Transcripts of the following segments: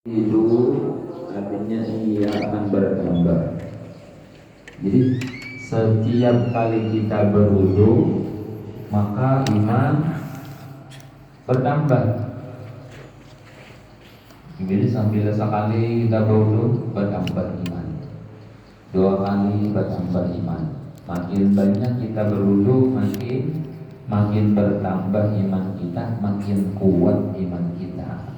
Tidur artinya ia akan bertambah. Jadi setiap kali kita berwudu maka iman bertambah. Jadi sambil sekali kita berwudu bertambah iman, dua kali bertambah iman. Makin banyak kita berwudu makin bertambah iman kita, makin kuat iman kita.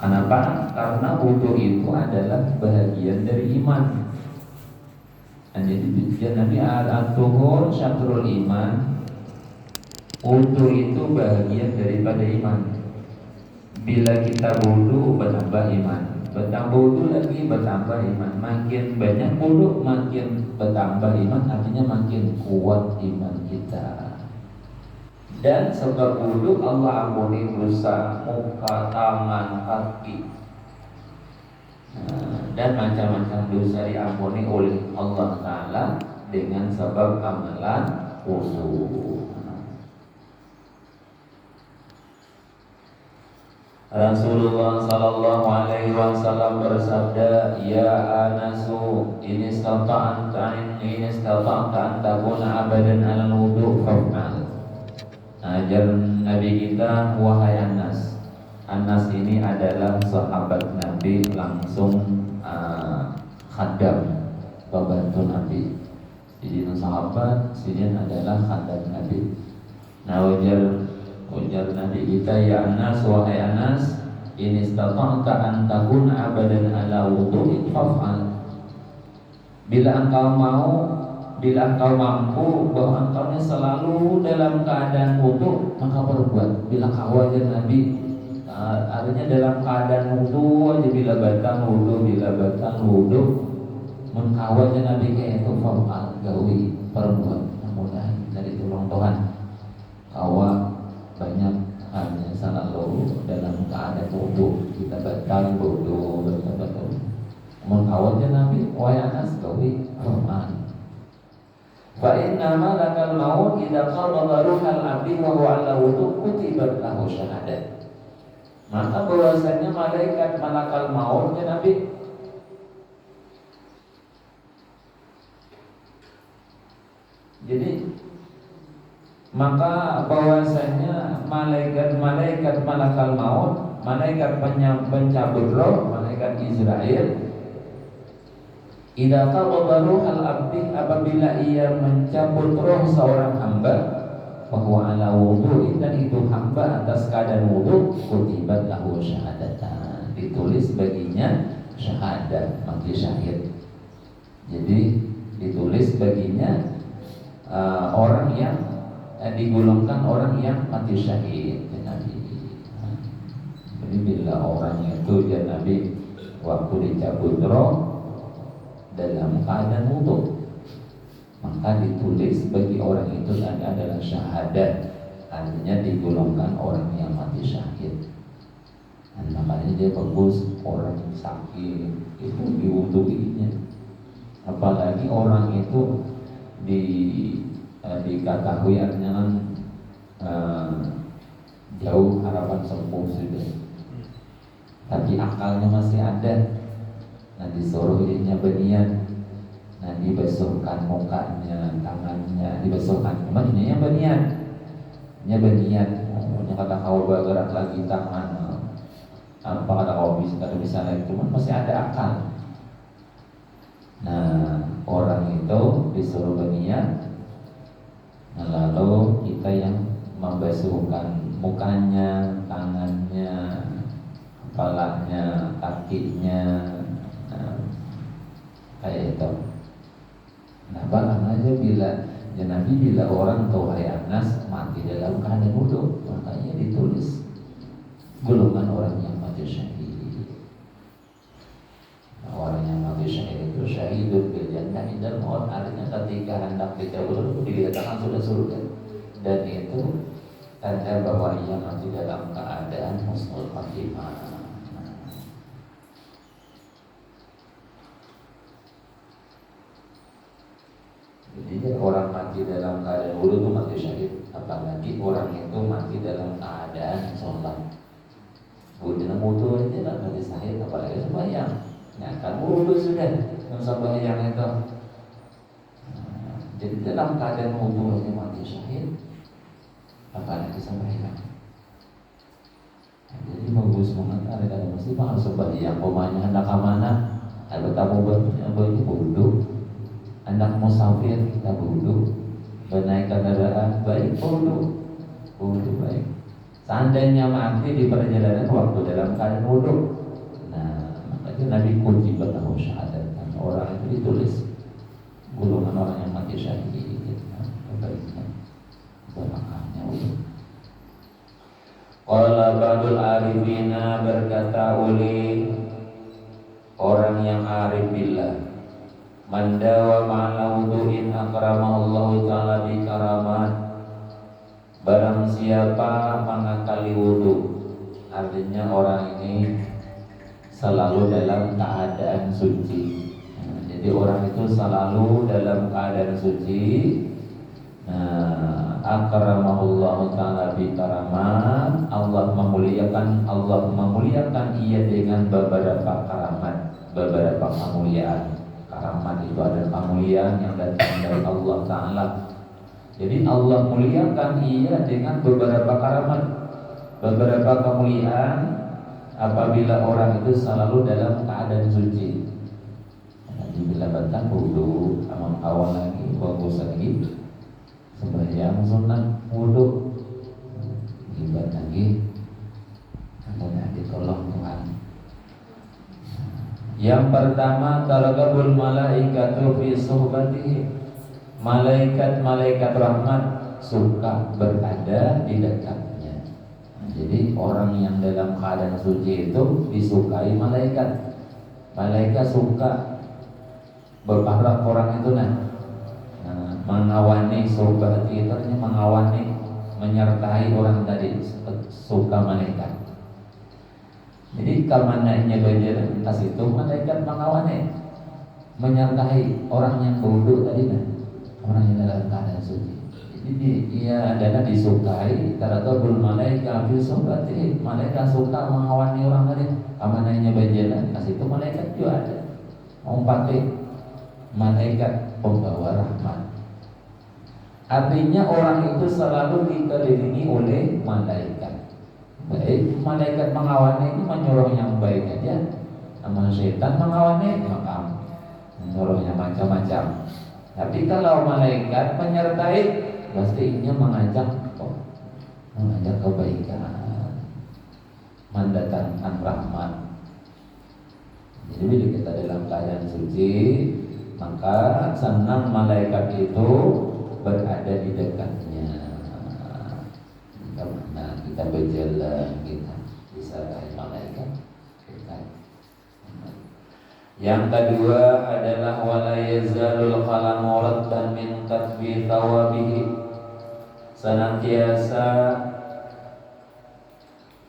Kenapa? Karena wudu itu adalah bahagian dari iman. Dan jadi Nabi at-tuhur syatrul iman. Wudu itu bahagian daripada iman. Bila kita wudu bertambah iman, bertambah wudu lagi bertambah iman. Makin banyak wudu makin bertambah iman, artinya makin kuat iman kita. Dan sebab wudu Allah ampuni dosa muka, tangan, kaki, dan macam-macam dosa diampuni oleh Allah Ta'ala dengan sebab amalan wudu. Rasulullah sallallahu alaihi wasallam bersabda, "Ya Anasu, in istata'ta an takuna abadan 'alal wudu fa'al." Ajar Nabi kita, wahai Anas. Anas ini adalah sahabat Nabi, langsung khadam, pembantu Nabi. Jadi sahabat, sini adalah khadam Nabi. Nah, ujar Nabi kita, ya Anas, wahai Anas, in istata'ta an takuna abadan ala wudu'in fa'al. Bila engkau mampu bahwa engkau selalu dalam keadaan wudu, maka berbuat. Bila kau aja Nabi, artinya dalam keadaan wudu aja, bila batal wudu, engkau aja Nabi kayak itu fa'al, gawi, perbuat. Mudah dari tolong Tuhan. Kau banyak hanya selalu dalam keadaan wudu, kita batal wudu. Engkau aja Nabi, wahai Anas, gawi, fa'al. Fa inna ma lakal maut idza qadha ruhal abdi wa huwa ala wudu kutibat lahu syahadat. Maka bahwasanya malaikat malakal maut ya Nabi, jadi maka bahwasanya malaikat malakal maut, malaikat pencabut roh, malaikat Israel, idza qabada ruhal abdi, apabila ia mencabut roh seorang hamba, bahwa ala wudu, dan itu hamba atas keadaan wudu, kutibat lahu syahadatan, ditulis baginya syahadat, mati syahid. Jadi ditulis baginya orang yang digolongkan orang yang mati syahid. Jadi bila orang itu ya Nabi waktu dicabut roh dalam keadaan wudu, maka ditulis bagi orang itu adalah syahadat, artinya digolongkan orang yang mati syahid. Dan makanya dia bagus orang sakit itu diwuduinya, apalagi orang itu diketahui artinya jauh harapan sembuh sudah, tapi akalnya masih ada. Nah, disuruh dirinya berniat, nah dibasuhkan mukanya, tangannya dibasuhkan, cuma ininya berniat, kata kau bergerak lagi tangan, apa kata kau bisa naik, cuma masih ada akal. Nah, orang itu disuruh berniat, nah lalu kita yang membasuhkan mukanya, tangannya, kepalanya, kakinya, kayak itu. Nah, bahkan aja bila Nabi bila orang tahu Anas mati dalam keadaan wudu, makanya ditulis golongan orang yang mati syahid. Nah, orang yang mati syahid itu syahidun bil jannah indal maut, artinya ketika hendak dicabut dikatakan sudah surga, dan itu tanda bahwa ia mati dalam keadaan husnul khatimah. Jadi orang mati dalam keadaan wudu itu mati syahid, apalagi orang itu mati dalam keadaan keadaan sholat. Budina wudu aja lah bagi sahih, apalagi sembahyang. Ya kan wudu sudah, yang sembahyang itu. Jadi dalam keadaan wudu aja mati syahid, apalagi sembahyang. Jadi bagus banget ada kata mesti harus sembahyang. Pokoknya hendak kemana? Ada tamu berarti wudu. Hendak musafir kita wudu. Bernaik kendaraan baik wudu baik. Seandainya mati di perjalanan waktu dalam keadaan wudu, nah makanya Nabi kunci bertahu syahadat. Orang itu ditulis golongan orang yang mati syahid. Kebaikan barakahnya wudu. Qala ba'dul arifina, berkata oleh orang yang arif billah, man dawama ala wudu'in akramahullahu ta'ala bi karamat. Barang siapa mengakali wudu, artinya orang ini selalu dalam keadaan suci. Jadi orang itu selalu dalam keadaan suci. Akramahullahu ta'ala bi karamat. Allah memuliakan ia dengan beberapa karamat, beberapa kemuliaan. Karamat itu adalah kemuliaan yang datang dari Allah Ta'ala. Jadi Allah muliakan ia dengan beberapa karamat, beberapa kemuliaan apabila orang itu selalu dalam keadaan suci. Jadi bila batang wudu, amal awal lagi, bagus lagi, sembahyang sunat wudu, ibadah lagi, kemudian ditolong Tuhan. Yang pertama, taragabul malaikatu fi suhbatihi. Malaikat-malaikat rahmat suka berada di dekatnya. Jadi orang yang dalam keadaan suci itu disukai malaikat. Malaikat suka berharap orang itu mengawani suhbati, itu artinya mengawani, menyertai orang tadi, suka malaikat. Jadi kamananya bajaran tas itu malaikat mengawani, menyertai orang yang berwudu tadi orang yang dalam keadaan suci. Jadi dia adalah disukai tarakabul malaikat fi suhbatihi. Malaikat suka mengawani orang tadi. Kamananya bajaran tas itu malaikat juga ada. Pakai malaikat pembawa rahmat. Artinya orang itu selalu dikelilingi oleh malaikat. Baik, malaikat mengawani itu menyuruh yang baik aja. Sama setan mengawani maka menyuruhnya macam-macam. Tapi kalau malaikat menyertai, pastinya mengajak kebaikan, mendatangkan rahmat. Jadi bila kita dalam keadaan suci, maka senang malaikat itu berada di dekatnya. Karena kita berjalan, kita disertai malaikat. Yang kedua adalah wala yazalul qalamu raddan min katbi tawabihi. Senantiasa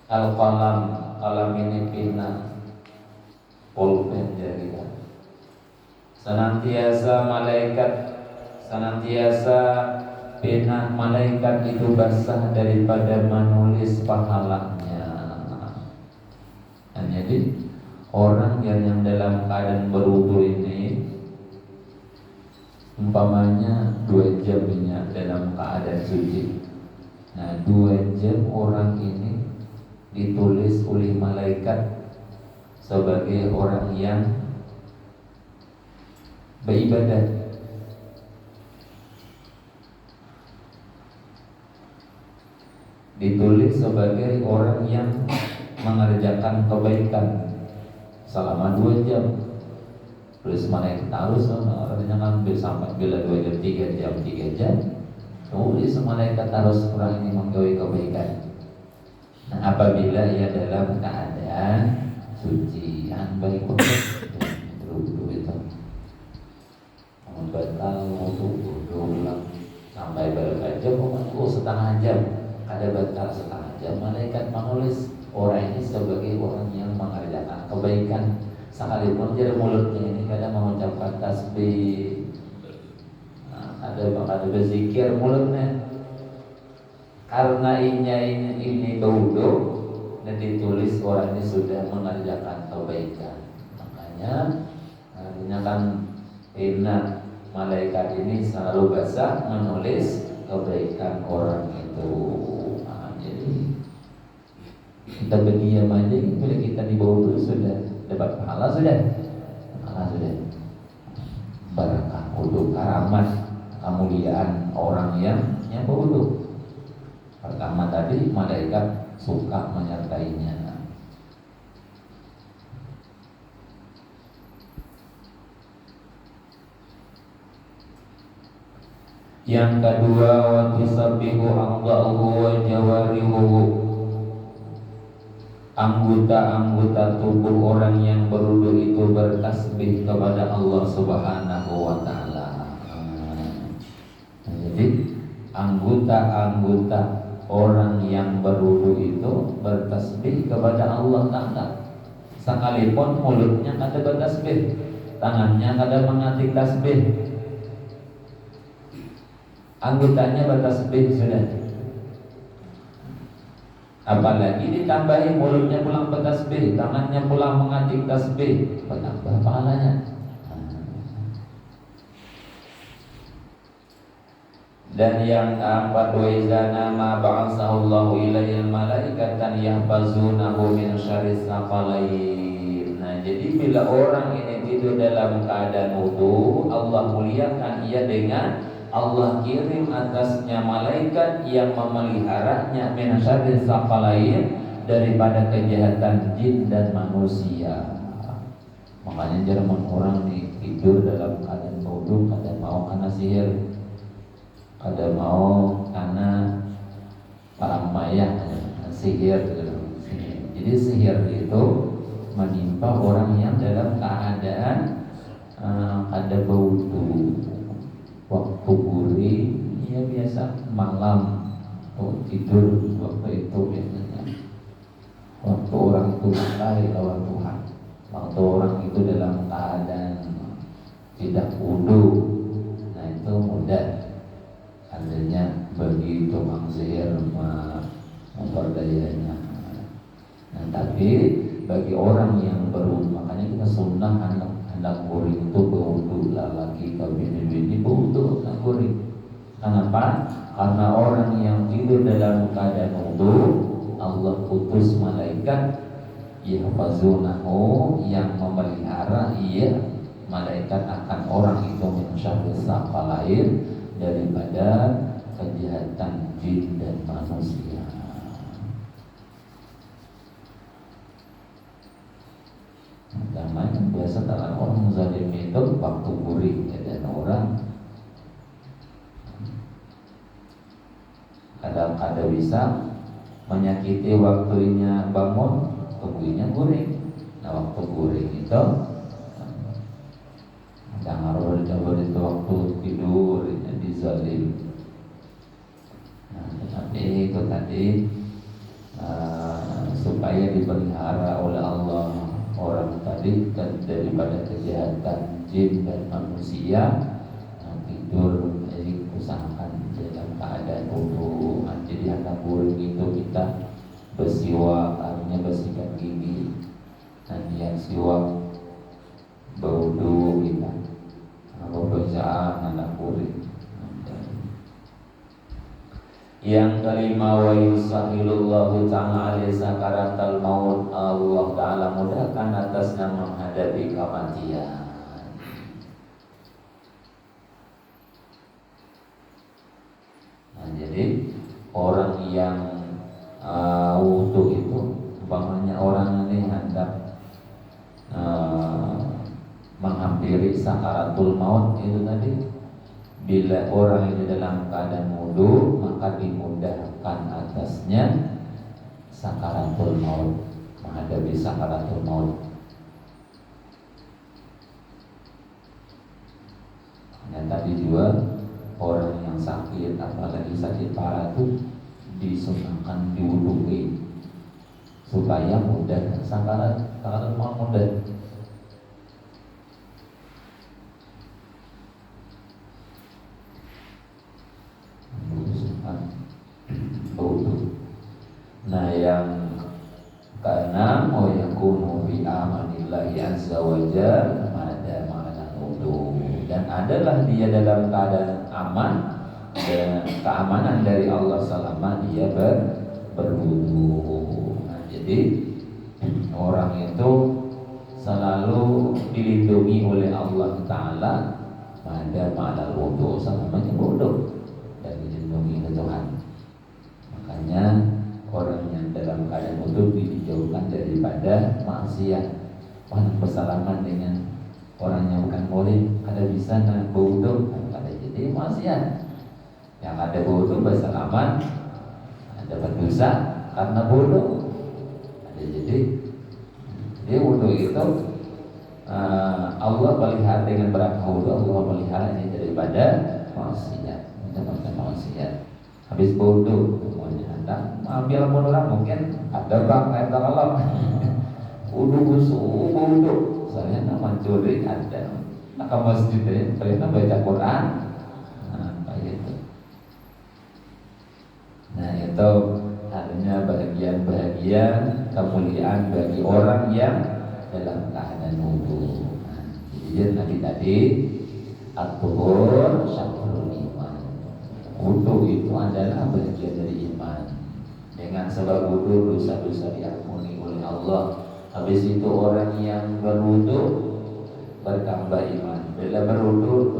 al-qalam ini pina pulpen jadi kan. Senantiasa pina malaikat itu basah daripada menulis pahalanya. Dan jadi orang yang dalam keadaan berwudu ini, umpamanya 2 jam minyak dalam keadaan suci. Nah 2 jam orang ini ditulis oleh malaikat sebagai orang yang beribadah. Ditulis sebagai orang yang mengerjakan kebaikan selama 2 jam. Tulis malaikat harus artinya kan sampai bila 2 jam, 3 jam. Tulis malaikat harus orang ini menggawe kebaikan. Nah apabila ia dalam keadaan suci yang baik wudu itu membatal wudu ulang sampai berapa jam, setengah jam. Ada batal setengah jam, malaikat menulis orang ini sebagai orang yang mengerjakan kebaikan. Sekalipun dia mulutnya ini kadang mengucapkan tasbih, ada berzikir mulutnya, karena ini berwudu dan ditulis orang ini sudah mengerjakan kebaikan. Makanya artinya kan inna malaikat ini selalu basah menulis kebaikan orang itu. Nah, jadi kita berdiam aja, bila kita di bawah sudah dapat pahala sudah, barakah wudu, karamat, kemuliaan orang yang berwudu. Pertama tadi malaikat suka menyertainya. Yang kedua, wa tusabbihu a'dha'uhu wa jawarihu, anggota-anggota tubuh orang yang berwudu itu bertasbih kepada Allah Subhanahu wa taala. Jadi anggota-anggota orang yang berwudu itu bertasbih kepada Allah Ta'ala. Sekalipun mulutnya kada bertasbih, tangannya kada mengatik tasbih, anggotanya bertasbih sudah. Apalagi ditambahi mulutnya pulang bertasbih, tangannya pulang mengatik tasbih, bertambah pahalanya. Dan yang keempat, wa iza nama ba'atsahullahu ilayil malaikatan yahfazunahu min syarris saqalain. Nah, jadi bila orang ini tidur dalam keadaan wudu, Allah muliakan ia dengan Allah kirim atasnya malaikat yang memeliharanya min syarris saqalain, daripada kejahatan jin dan manusia. Makanya jarang orang tidur dalam keadaan wudu, kadang mau karena sihir, ada mau karena para mayah, sihir. Jadi sihir itu menimpa orang yang dalam keadaan ada berwudu. Waktu gurih, ya biasa malam tidur waktu itu biasanya. Waktu orang itu berkelahi lawan Tuhan, waktu orang itu dalam keadaan tidak wudu, nah itu mudah adanya bagi tukang sihir memperdayanya. Nah, tapi bagi orang yang berwudu, makanya kita sunnah anak guring itu berwudu, laki bini berwudu anak guring. Kenapa? Karena orang yang tidur dalam keadaan wudu, Allah putus malaikat yahfazunahu, yang memelihara ia malaikat akan orang itu min syarris saqalain, daripada kejahatan jin dan manusia. Namanya biasa tangan orang zalim itu waktu gurih, dan orang kadang-kadang bisa menyakiti waktunya bangun, tubuhnya guring. Nah, waktu guring itu jangan harus itu waktu tidur jadi zalim. Nah, tapi itu tadi supaya dipelihara oleh Allah orang tadi daripada kejahatan jin dan manusia. Tidur jadi usahakan dalam keadaan wudu. Jadi anak guring itu kita bersiwak, artinya bersihkan gigi, dan yang siwak berwudu kita. Bacaan anak guring. Yang kelima, wa yusahilullahu ta'ala sakaratal maut, Allah Ta'ala mudahkan atasnya menghadapi kematian. Nah, jadi orang yang wudu itu, umpamanya orang ini hendak menghampiri sakaratul maut itu tadi, bila orang itu dalam keadaan wudu, maka dimudahkan atasnya sakaratul maut, menghadapi sakaratul maut. Dan tadi juga orang yang sakit, apalagi sakit parah itu disunahkan diwuduin supaya mudah sakaratul maut mudah. karena wa yakunu fi amanillahi azza wa jalla mada ma'ana wudu, dan adalah dia dalam keadaan aman dan keamanan dari Allah selama dia berwudu. Nah, jadi orang itu selalu dilindungi oleh Allah Ta'ala pada ma'al wudu, selamanya wudu, dan dilindungi oleh Tuhan. Makanya orang yang dalam keadaan wudu dijauhkan daripada maksiat. Orang bersalaman dengan orang yang bukan boleh, ada di sana wudu, ada jadi maksiat. Yang ada wudu bersalaman ada berdosa karena wudu. Ada jadi dia wudu itu Allah pelihara dengan berapa wudu, Allah pelihara ini daripada maksiat, daripada maksiat. Habis wudu semuanya ambil orang mungkin ada bang kata Allah wudu busuk wudu soalnya nama curi ada ke masjid ternyata baca Quran, kayak itu. Nah itu artinya bagian-bagian kemuliaan bagi orang yang dalam keadaan wudu. Nah, jadi tadi at-tuhur syatrul iman. Wudu itu adalah bagian dari iman. Dengan sebab wudu dosa-dosa diampuni oleh Allah. Habis itu orang yang berwudu bertambah iman. Bila berwudu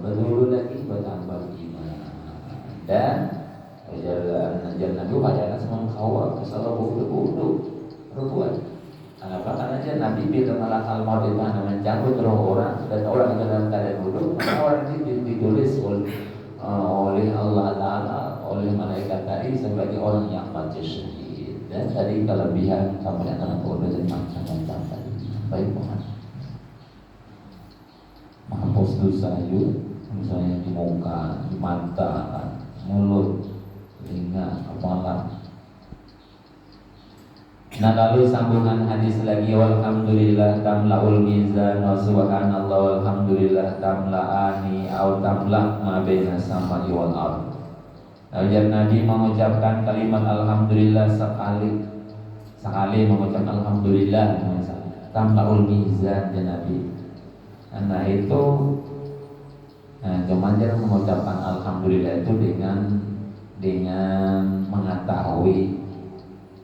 berwudu lagi bertambah iman. Dan ajar Nabi pada semua kawal masalah wudu berbuat. Kenapa? Karena aja Nabi bila malakal maut itu hanya mencabut roh orang dan orang itu dalam keadaan wudu, maka orang itu ditulis oleh Allah Ta'ala, oleh malaikat tadi sebagai orang yang mati syahid. Dan tadi kelebihan kamu yang akan wudu dan macam-macam tadi. Baik banget. Menghapus dosa itu, misalnya di muka, di mata, mulut, telinga, kepala. Nah lalu sambungan hadis lagi, walhamdulillah tamla'ul mizan wa subhanallah walhamdulillah tamla'ani au tamla' ma baina samai wal ardh. Lalu Nabi mengucapkan kalimat alhamdulillah sekali mengucapkan alhamdulillah tamla'ul mizan ya Nabi. Karena itu kemudian mengucapkan alhamdulillah itu dengan mengetahui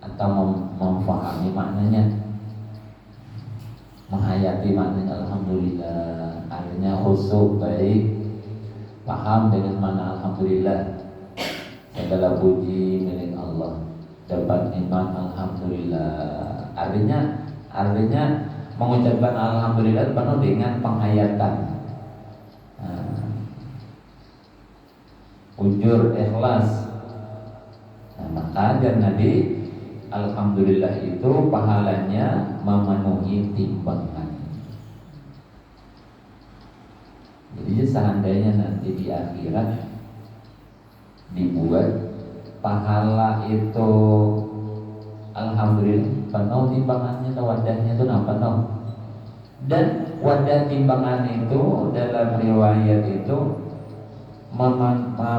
atau memfahami maknanya, menghayati maknanya alhamdulillah. Artinya khusyuk, baik, paham dengan makna alhamdulillah. Segala puji milik Allah, dapat iman alhamdulillah. Artinya mengucapkan alhamdulillah penuh dengan penghayatan, ujur ikhlas. Maka ajar Nabi alhamdulillah itu pahalanya memenuhi timbangan. Jadi seandainya nanti di akhirat dibuat pahala itu alhamdulillah penuh timbangannya atau wadahnya itu penuh. Dan wadah timbangan itu dalam riwayat itu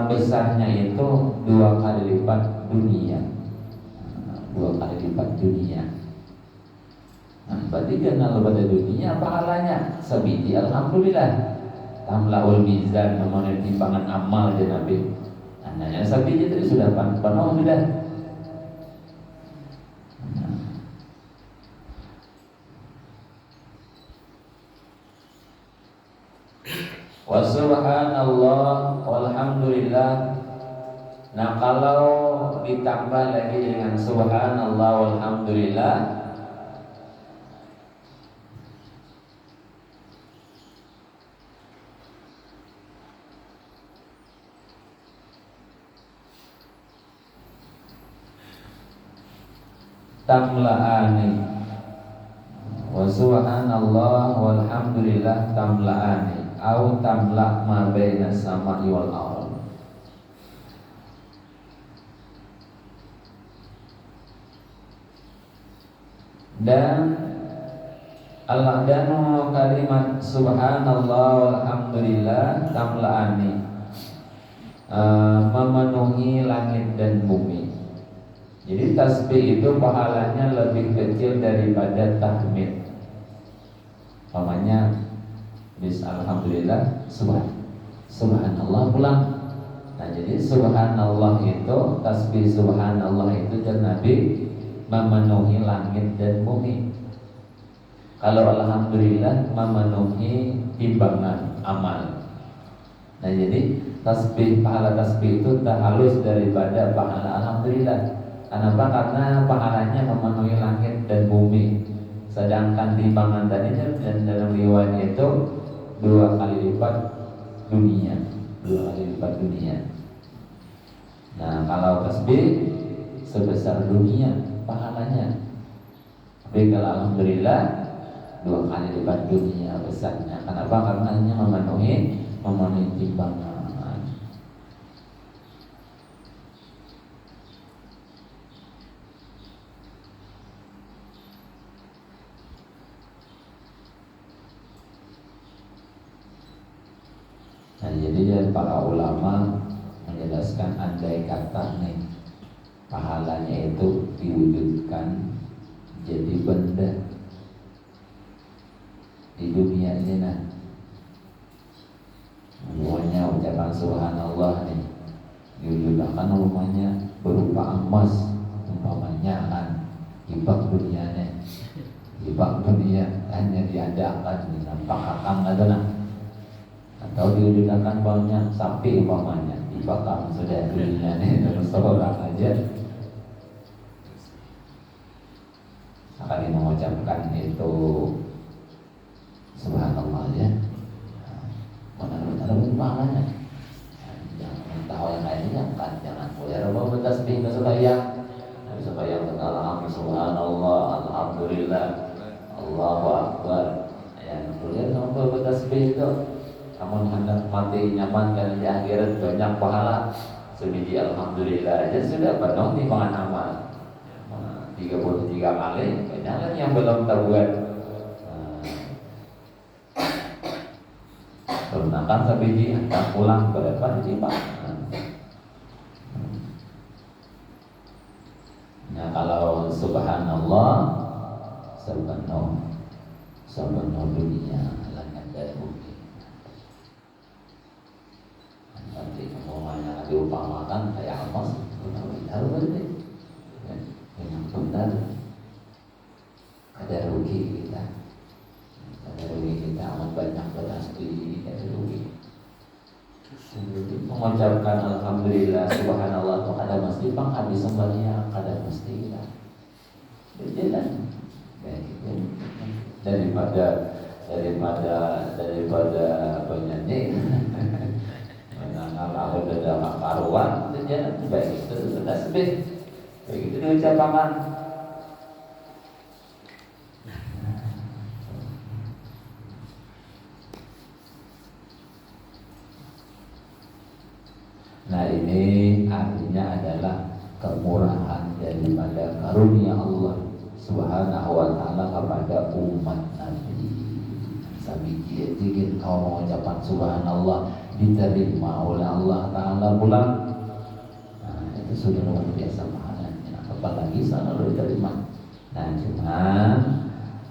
besarnya itu 2 kali lipat dunia. 2 kali lipat dunia. Nah, berarti kenal pada dunia pahalanya sebiji alhamdulillah. Tamlaul mizan memenuhi timbangan amal ya Nabi. Ananya sebiji tadi sudah penuh sudah. Wa subhanallah walhamdulillah. Nah kalau ditambah lagi dengan subhanallah walhamdulillah, tamla'ani. Wa subhanallah walhamdulillah tamla'ani au tamla' ma baina samai wal ardh. Dan al-adanu kalimat subhanallah walhamdulillah tamla'ani, memenuhi langit dan bumi. Jadi tasbih itu pahalanya lebih kecil daripada tahmid. Namanya alhamdulillah, subhanallah pulang. Nah jadi subhanallah itu, tasbih subhanallah itu dan Nabi memenuhi langit dan bumi. Kalau alhamdulillah memenuhi timbangan amal. Nah jadi pahala tasbih itu tak halus daripada pahala alhamdulillah. Kenapa? Karena pahalanya memenuhi langit dan bumi. Sedangkan timbangan tadi dan dalam riwayat itu 2 kali lipat dunia. Nah kalau tasbih sebesar dunia pahalanya. Tapi kalau alhamdulillah 2 kali lipat dunia besarnya. Kenapa? Karena hanya memenuhi timbangan. Nah jadi para ulama menjelaskan andai kata nih pahalanya itu diwujudkan jadi benda di dunia ini, nah semuanya ucapan subhanallah nih diwujudkan rumahnya berupa emas umpamanya kan hibak dunia hanya diadakan nampak akang ada nah, atau diwujudkan banyak sapi umpamanya dibakar sudah dunia nih dan seorang aja sekali mengucapkan itu subhanallah ya, mana pahalanya. Jangan tahu yang lainnya kan, jangan boleh roboh bertasbih supaya dengan subhanallah, alhamdulillah, Allahu akbar. Ya boleh roboh bertasbih itu. Namun hendak mati nyaman dan di akhirat banyak pahala. Sebiji alhamdulillah aja sudah penuh timbangan amal. 33 kali, banyak yang belum terbuat. Gunakan sebiji akan pulang ke depan lipat. Nah kalau subhanallah sepenuh dunia langit dan bumi. Nanti semuanya diumpamakan kayak emas, benar benar. Yang benar ada rugi kita. Amat banyak bertasbih ada rugi. Mengucapkan alhamdulillah subhanallah itu ada mesti habis sembahyang ada mesti kita berjalan daripada penyanyi menangkap dalam karuan berjalan baik itu bertasbih begitu diucapkan. Nah ini artinya adalah kemurahan daripada karunia Allah Subhanahu wa ta'ala kepada umat Nabi. Sabiji jika kau mengucapkan subhanallah diterima oleh Allah Ta'ala pulang. Nah itu sudah luar biasa pahalanya. Apalagi selalu diterima. Nah cuma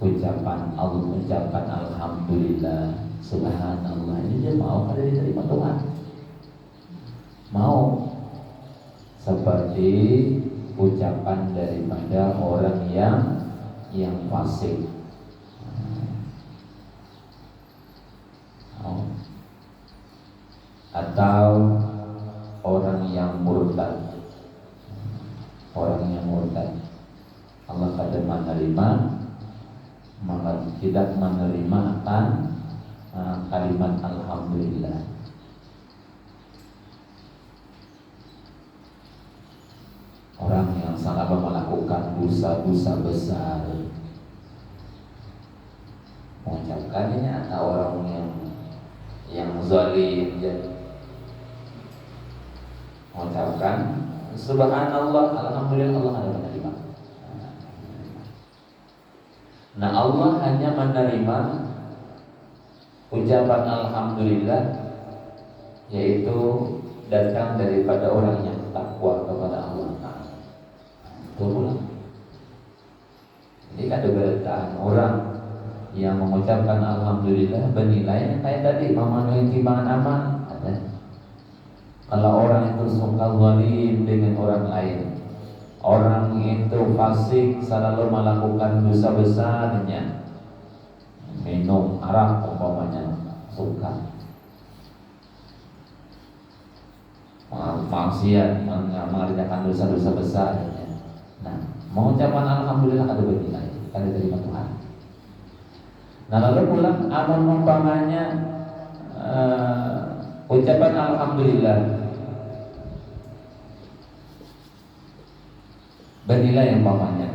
ucapan alhamdulillah subhanallah ini dia mau kada diterima Tuhan. Mau seperti ucapan daripada orang yang fasik, atau orang yang murtad. Allah kada menerima, maka tidak menerima akan kalimat alhamdulillah. Orang yang sangat melakukan dosa-dosa besar mengucapkannya, atau orang yang zalim mengucapkan subhanallah alhamdulillah, Allah ada menerima. Nah Allah hanya menerima ucapan alhamdulillah yaitu datang daripada orang yang takwa kepada Allah. ada bertaan orang yang mengucapkan alhamdulillah bernilai kayak tadi memenuhi timbangan amal. Ada. Kalau orang itu suka zalim dengan orang lain, orang itu fasik selalu melakukan dosa besarnya, minum arak umpamanya suka, maksiat, mengerjakan dosa-dosa besar. Nah, mengucapkan alhamdulillah ada bernilai, ada terima Tuhan. Nah, lalu pulang amun umpamanya ucapan alhamdulillah bernilai umpamanya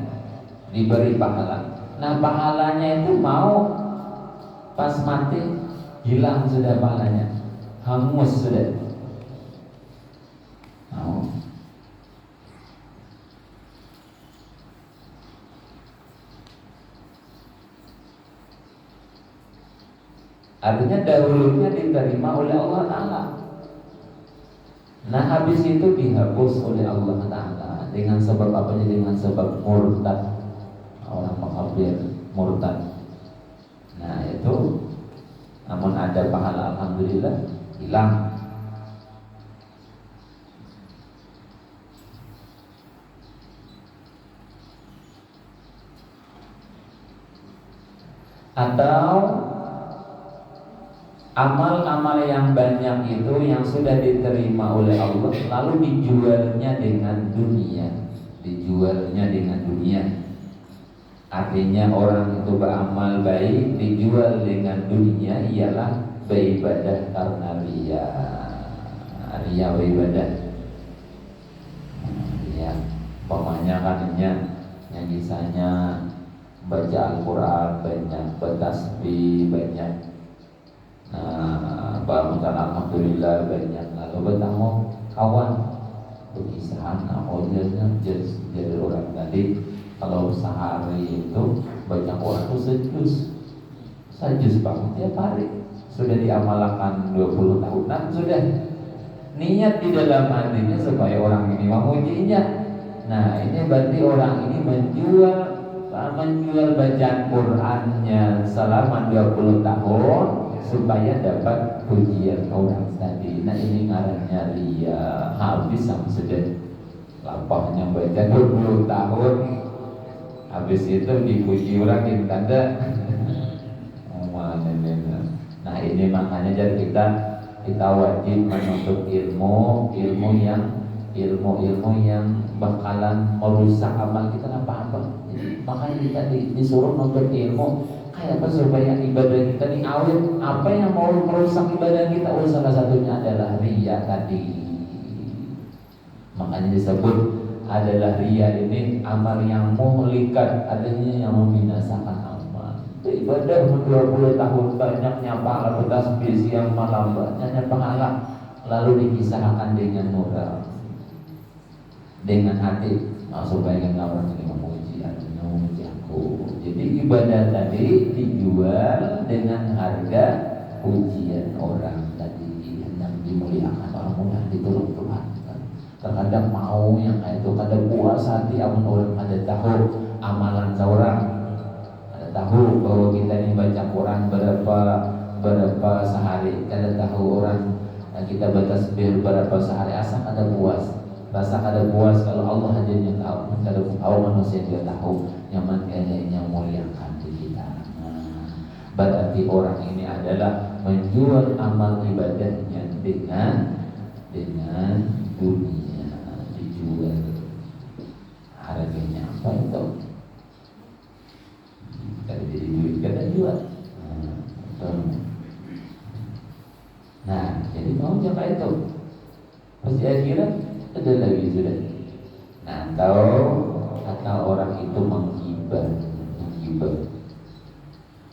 diberi pahala. Nah, pahalanya itu mau pas mati hilang sudah pahalanya, hangus sudah. Artinya dahulunya diterima oleh Allah Ta'ala. Nah, habis itu dihapus oleh Allah Ta'ala. Dengan sebab apa? Dengan sebab murtad. Orang mengkafir murtad. Nah, itu namun ada pahala alhamdulillah hilang. Atau amal-amal yang banyak itu yang sudah diterima oleh Allah lalu dijualnya dengan dunia, artinya orang itu beramal baik dijual dengan dunia ialah beribadah karena riya ibadah. Ya, pokoknya katanya yang misalnya baca Al-Quran banyak, bertasbih banyak, bangunan alhamdulillah banyak, lalu bertemu kawan berkisahan, jadi orang tadi kalau sehari itu banyak orang itu sejus banget tiap hari, sudah diamalkan 20 tahunan, sudah niat di dalam hatinya supaya orang ini memujinya. Nah, ini berarti orang ini menjual bacaan Qur'annya selama 20 tahun supaya dapat pujian orang tadi. Nah, ini ngarannya riya. Habis sama sudah lapangnya baca 20 tahun, habis itu dipuji orang di tanda. Nah, ini makanya jadi kita wajib menuntut ilmu yang bakalan merusak amal kita apa-apa. Makanya kita disuruh menuntut ilmu kayak apa supaya ibadah kita ini awet. Apa yang mau merusak ibadah kita? Salah satunya adalah riya tadi. Makanya disebut adalah riya ini amal yang muhlikat, adanya yang membinasakan amal. Ibadah 20 tahun banyaknya pahala, bertasbih siang malam banyaknya pahala, lalu dipisahkan dengan moral, dengan hati, supaya orang ini memuji aku. Jadi ibadah tadi dijual dengan harga pujian orang tadi, yang dimuliakan orang mudah ditolong Tuhan. Terkadang mau yang itu kadang puas hati, amun orang ada tahu amalan seorang, ada tahu bahwa kita ini baca Quran berapa sehari, ada tahu orang kita baca tasbih berapa sehari, asal ada puas. Rasa kada puas kalau Allah aja yang tahu, kada tahu manusia dia tahu nyaman kayaknya yang muliakan di kita. Berarti orang ini adalah menjual amal ibadahnya dengan dunia, dijual. Harganya apa itu? Kada jadi duit kada jual. Nah, jadi mau jaga itu. Pasti akhirat ada lagi sudah. Nah, atau orang itu menghibah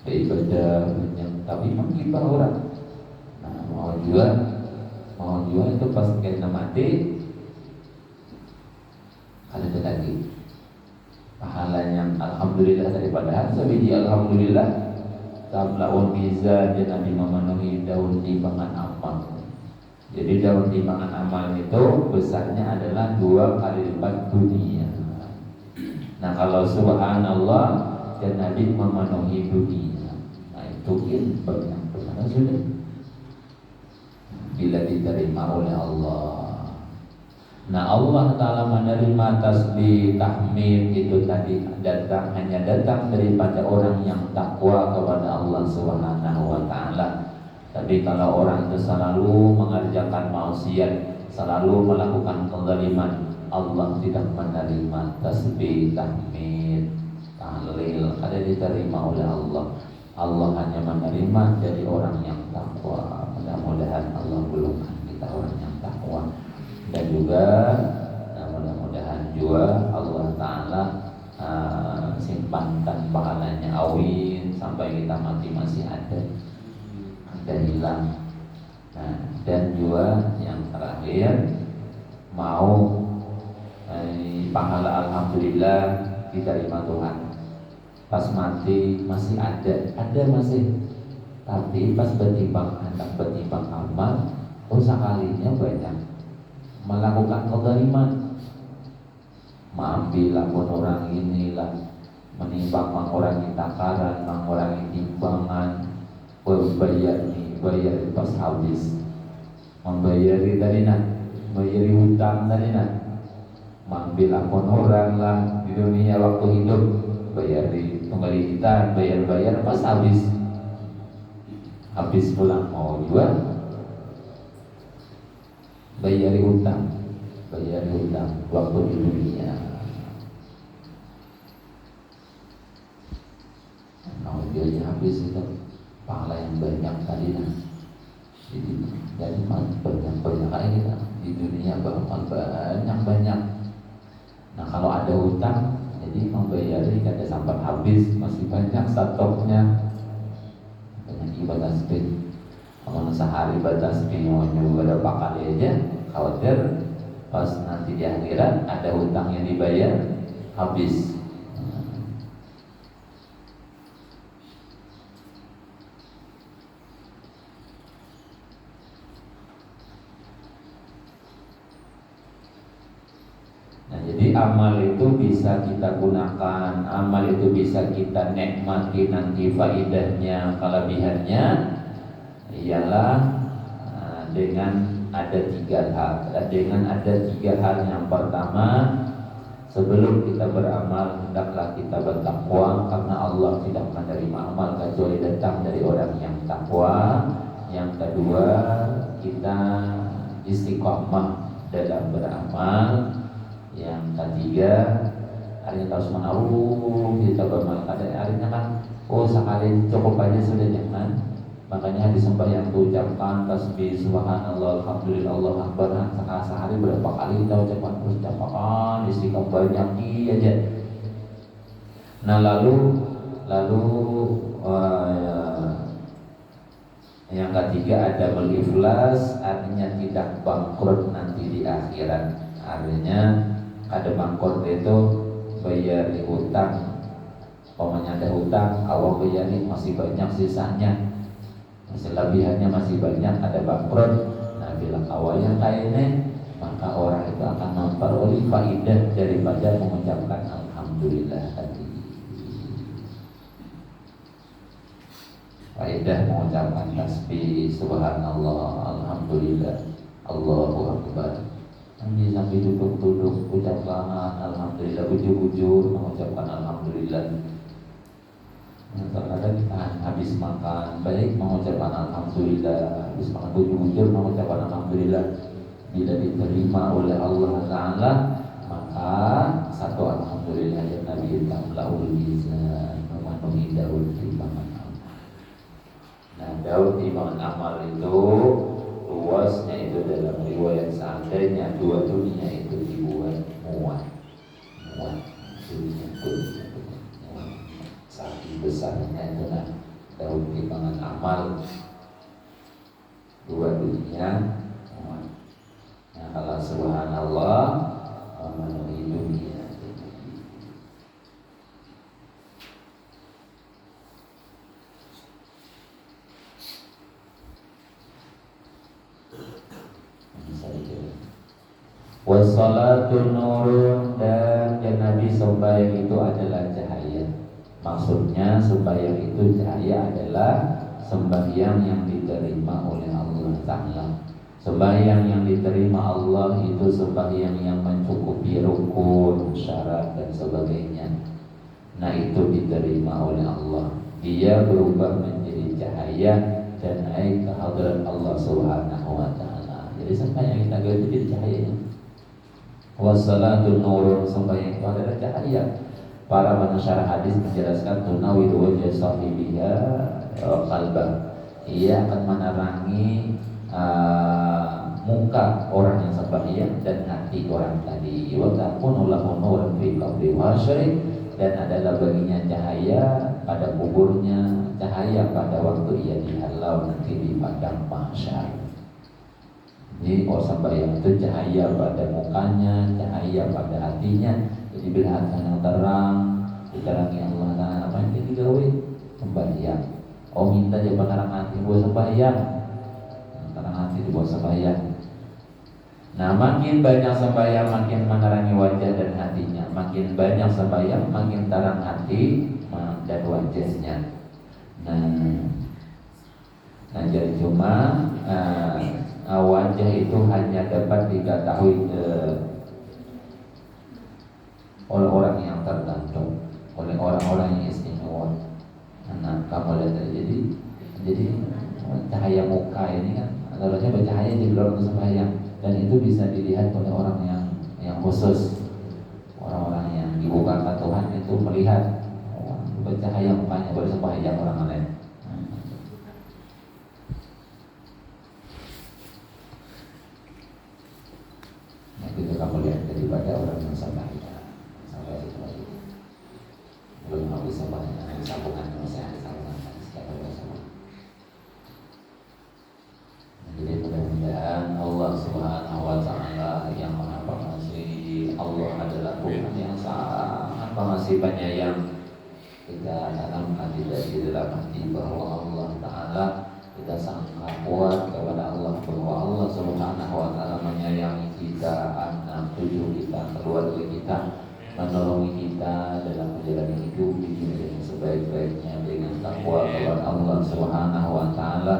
ibadah banyak, tapi menghibah orang. Nah, mau jual itu pas kena mati ada lagi pahalanya. Alhamdulillah daripada sebiji alhamdulillah tablaun mizan dan Nabi memenuhi daun timbangan amal. Jadi daun timbangan amal itu besarnya adalah 2 kali lipat dunia. Nah, kalau subhanallah dan Nabi memenuhi dunia. Nah itu banyak benar sudah bila diterima oleh Allah. Nah Allah Ta'ala menerima tasbih, tahmid itu tadi hanya datang daripada orang yang takwa kepada Allah Subhanahu wa Ta'ala. Tapi kalau orang itu selalu mengerjakan maksiat, selalu melakukan kezaliman, Allah tidak menerima tasbih, tahmid, tahlil, ada diterima oleh Allah. Allah hanya menerima dari orang yang takwa. Mudah-mudahan Allah golongkan kita orang yang takwa. Dan juga mudah-mudahan juga Allah Ta'ala simpankan pahalanya awin sampai kita mati masih ada hilang. Nah, dan juga yang terakhir mau pahala alhamdulillah diterima Tuhan. Pas mati masih ada masih. Tapi pas betimbang amal, sekalinya banyak melakukan kezaliman, mengambil lakon orang inilah, menimbang orang yang takaran, orang yang timbangan, bayar pas habis, membayari tadi bayari hutang tadi mengambil lakon orang lah di dunia waktu hidup, bayari kembali kita, bayar pas habis pulang mau jual, bayari hutang waktu di dunia. Kalau dia habis itu pahala yang banyak tadi jadi banyak kali kita di dunia beramal banyak. Nah kalau ada hutang, jadi membayari kada sampai habis masih banyak stoknya. Banyak ibadah tasbih. Kalau sehari batas pinjamnya berapa kali aja, khawatir pas nanti di akhirat ada hutang yang dibayar habis. Nah jadi amal itu bisa kita gunakan, amal itu bisa kita nikmati nanti faidahnya, kelebihannya ialah dengan ada tiga hal. Yang pertama, sebelum kita beramal hendaklah kita bertakwa, karena Allah tidak menerima amal kecuali datang dari orang yang takwa. Yang kedua, kita istiqomah dalam beramal. Yang ketiga, harinya terus menaruh kita beramal. Harinya kan sekali cukup aja sudah jangan. Makanya di sembahyang itu ucapkan tasbih subhanallah alhamdulillah Allah akbar. Sehari berapa kali kita ucapkan, terus ucapkan istiqomah banyak aja. Nah lalu yang ketiga ada berikhlas, artinya tidak bangkrut nanti di akhirat. Artinya ada bangkrut itu bayar hutang. Pokoknya ada hutang, awal bayar masih banyak sisanya, kelebihannya masih banyak, ada bangkrut. Nah bila awalnya kayaknya, maka orang itu akan memperoleh faidah daripada mengucapkan alhamdulillah tadi. Faidah mengucapkan tasbih subhanallah alhamdulillah Allahu akbar. Nanti sampai duduk ucapkan alhamdulillah, bujur mengucapkan alhamdulillah. Terkadang kita habis makan baik mengucapkan alhamdulillah, habis makan bujur mengucapkan alhamdulillah. Bila diterima oleh Allah Ta'ala, maka satu alhamdulillah yang Nabi tamlaul mizan, memenuhi daun timbangan amal. Nah daun timbangan amal itu luasnya itu dalam riwayat seandainya dua dunia itu dibuat muat dunia saking besarnya itu daun timbangan amal dua dunia. Nah kalau subhanallah memenuhi dunia. Wassalatu nurun, dan Nabi sembahyang itu adalah cahaya. Maksudnya sembahyang itu cahaya adalah sembahyang yang diterima oleh Allah Ta'ala. Sembahyang yang diterima Allah itu sembahyang yang mencukupi rukun, syarat dan sebagainya. Nah itu diterima oleh Allah. Dia berubah menjadi cahaya dan naik ke hadrat Allah Subhanahu wa Ta'ala. Jadi sembahyang kita itu jadi cahayanya. Wassalatu nurun, sembahyang itu adalah cahaya. Para pensyarah hadis menjelaskan tunawiru wajha sahibiha qalbah. Ia akan menerangi muka orang yang sembahyang dan hati orang tadi. Wa takunu lahu nurun fi qabri wa syari, dan adalah baginya cahaya pada kuburnya, cahaya pada waktu ia dihalau nanti di padang mahsyar. Jadi orang sembahyang itu cahaya pada mukanya, cahaya pada hatinya. Jadi bila hati yang terang, diterangi Allah Ta'ala, apa yang dia digawe? Sembahyang. Oh minta dia penerang hati buat sembahyang, terang hati buat sembahyang. Nah makin banyak sembahyang makin menerangi wajah dan hatinya. Makin banyak sembahyang makin terang hati dan wajahnya. Nah jadi cuma wajah itu hanya dapat diketahui oleh orang yang tertentu, oleh orang-orang yang istimewa. Nah kamu lihat jadi cahaya muka ini kan harusnya bercahaya di luar sembahyang, dan itu bisa dilihat oleh orang yang khusus, orang-orang yang dibukakan Tuhan itu melihat bercahaya mukanya baru sembahyang orang lain. Nah itu kamu lihat daripada orang yang sembahyang belum mau bisa banyak sambungan siapa bersama. Jadi mudah-mudahan Allah Subhanahu wa Ta'ala yang Maha Pengasih, Allah adalah Tuhan yang sangat pengasih penyayang. Kita tanamkan di dalam hati bahwa Allah Ta'ala, kita sangka kuat kepada Allah bahwa Allah Subhanahu wa Ta'ala menyayangi kita, anak cucu kita, keluarga kita, menolongi kita dalam menjalani hidup ini dengan sebaik-baiknya dengan takwa kepada Allah Subhanahu wa Ta'ala,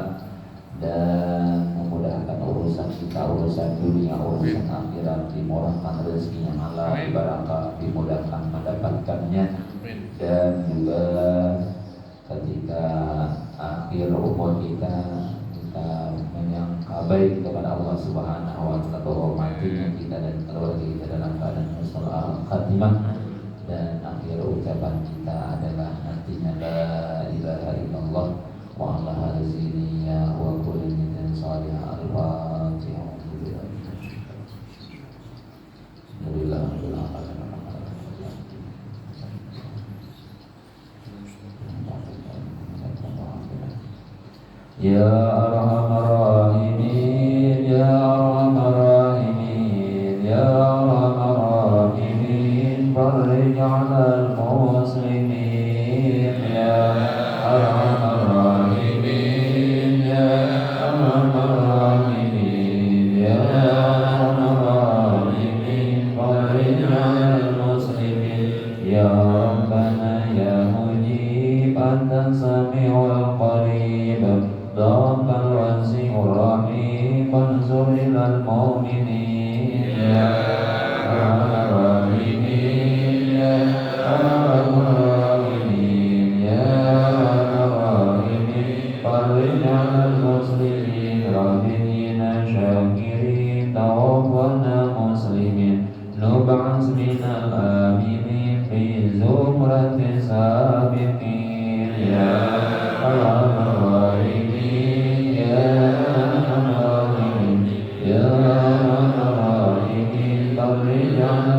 dan memudahkan urusan kita, urusan dunia, urusan akhirat, dimurahkan rezeki yang halal, barakah, dimudahkan mendapatkannya, dan juga ketika akhir umur kita menyangka baik kepada Allah Subhanahu wa Ta'ala bahwa matinya kita dan keluarga kita dalam keadaan husnul khatimah, dan akhir ucapan kita adalah nantinya la ilaha illallah wa ala hadhihi wa kulli min salihah al-fatihah. Ya Arhamar Rahimin, Ya Arhamar Rahimin, Ya Arhamar Rahimin, farij 'alal muslimin, Ya Arhamar Rahimin, Ya Arhamar Rahimin, Ya Arhamar Rahimin, farij 'alal muslimin, Ya Rabbana ya Mujib, Anta Sami'ul Qarib, Dawakal wasi'ur rahim, Fansur ilal mu'minin, Ya Arhamar Rahimin, Ya Arhamar Rahimin, Ya Arhamar Rahimin, farij 'alal muslimin, rabbina syakirin, tawaffana muslimin, nub'as minal aminin, fi zumratin sabiqin, Ya Arhamar Rahimin, Ya Arhamar Rahimin, Ya Arhamar Rahimin, farij 'alal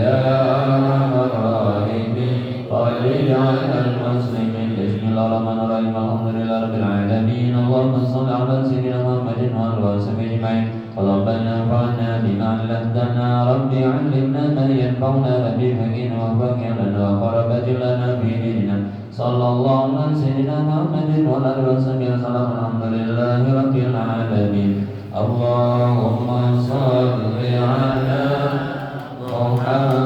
يا أرحم الراحمين صل على المسلمين بسم الله الرحمن الرحيم الحمد لله رب العالمين اللهم صل على سيدنا محمد وعلى آله وصحبه أجمعين ربنا انفعنا بما علمتنا ربي علمنا ما ينفعنا ربي فقنا وفقنا لنا وقربت لنا في ديننا صلى الله على سيدنا محمد وعلى آله وصحبه وسلم الحمد لله رب العالمين اللهم صل على محمد